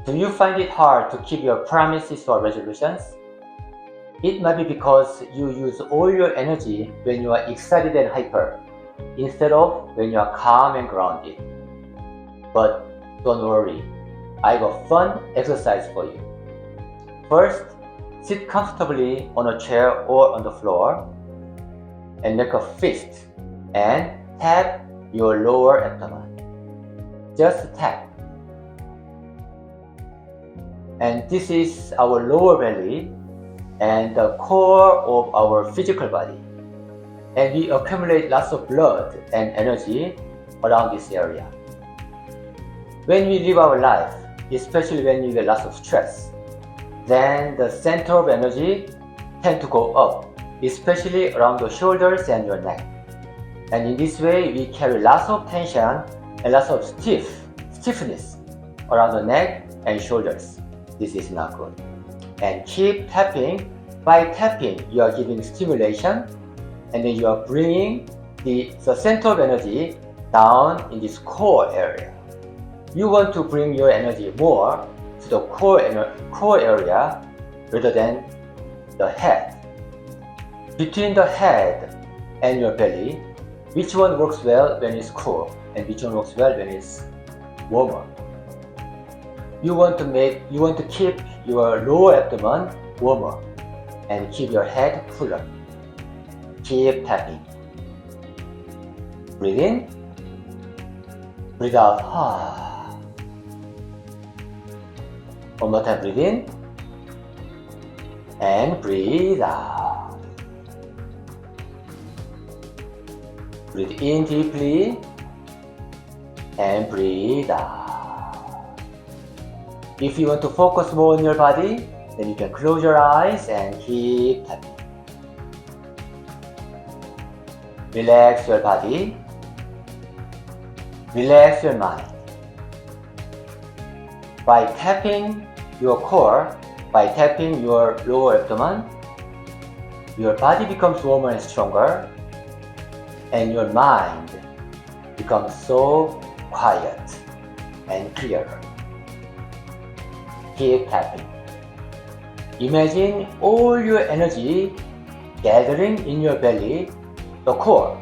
Do you find it hard to keep your promises or resolutions? It might be because you use all your energy when you are excited and hyper, instead of when you are calm and grounded. But don't worry, I got a fun exercise for you. First, sit comfortably on a chair or on the floor and make a fist and tap your lower abdomen. Just tap. And this is our lower belly and the core of our physical body. And we accumulate lots of blood and energy around this area. When we live our life, especially when we get lots of stress, then the center of energy tend to go up, especially around the shoulders and your neck. And in this way, we carry lots of tension and lots of stiffness around the neck and shoulders. This is not good. And keep tapping. By tapping, you are giving stimulation, and then you are bringing the center of energy down in this core area. You want to bring your energy more to the core area rather than the head. Between the head and your belly, which one works well when it's cool and which one works well when it's warmer? You want to keep your lower abdomen warmer and keep your head cooler. Keep tapping. Breathe in. Breathe out. One more time, breathe in. And breathe out. Breathe in deeply. And breathe out. If you want to focus more on your body, then you can close your eyes and keep tapping. Relax your body. Relax your mind. By tapping your core, by tapping your lower abdomen, your body becomes warmer and stronger, and your mind becomes so quiet and clearer. Keep tapping. Imagine all your energy gathering in your belly, the core,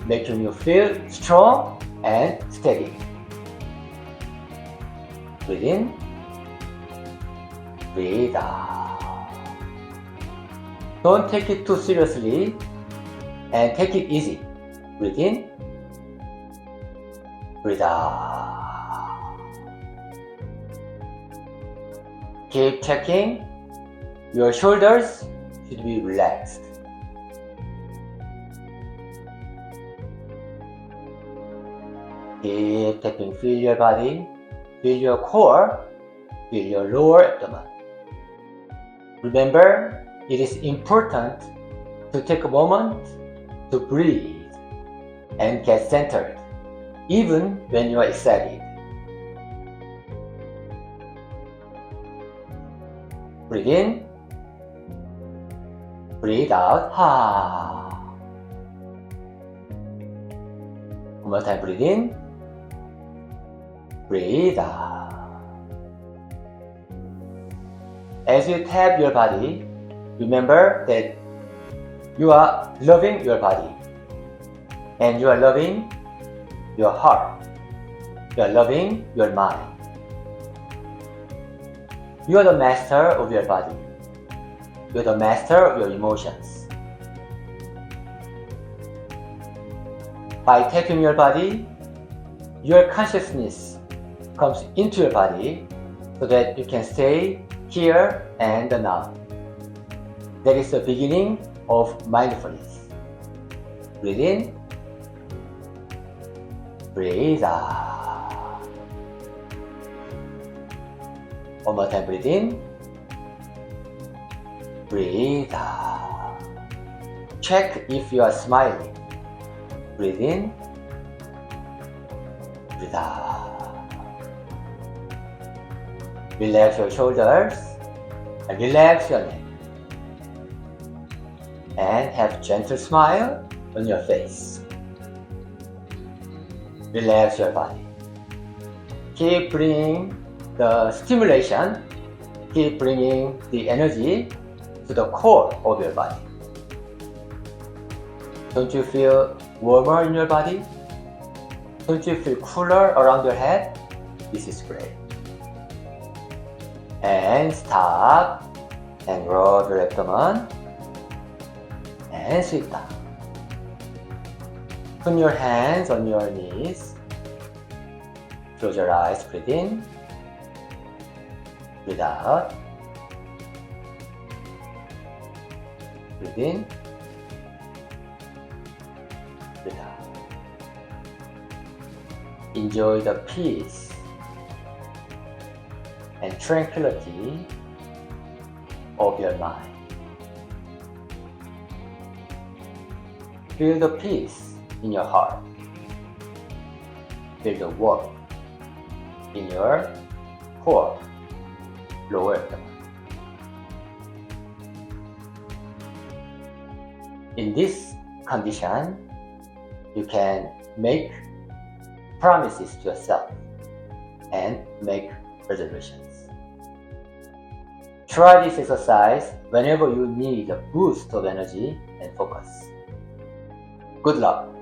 making you feel strong and steady. Breathe in. Breathe out. Don't take it too seriously and take it easy. Breathe in. Breathe out. Keep checking. Your shoulders should be relaxed. Keep tapping. Feel your body. Feel your core. Feel your lower abdomen. Remember, it is important to take a moment to breathe and get centered, even when you are excited. Breathe in. Breathe out. One more time, breathe in. Breathe out. As you tap your body, remember that you are loving your body and you are loving your heart. You are loving your mind. You are the master of your body. You are the master of your emotions. By tapping your body, your consciousness comes into your body so that you can stay here and now. That is the beginning of mindfulness. Breathe in. Breathe out. One more time, breathe in. Breathe out. Check if you are smiling. Breathe in. Breathe out. Relax your shoulders and relax your neck. And have a gentle smile on your face. Relax your body. Keep bringing the stimulation keep bringing the energy to the core of your body. Don't you feel warmer in your body? Don't you feel cooler around your head? This is great. And stop and roll your abdomen and sit down. Put your hands on your knees. Close your eyes, breathe in, breathe out, breathe in, breathe out. Enjoy the peace and tranquility of your mind. Feel the peace in your heart. Feel the warmth in your core, lower abdomen. In this condition, you can make promises to yourself and make resolutions. Try this exercise whenever you need a boost of energy and focus. Good luck!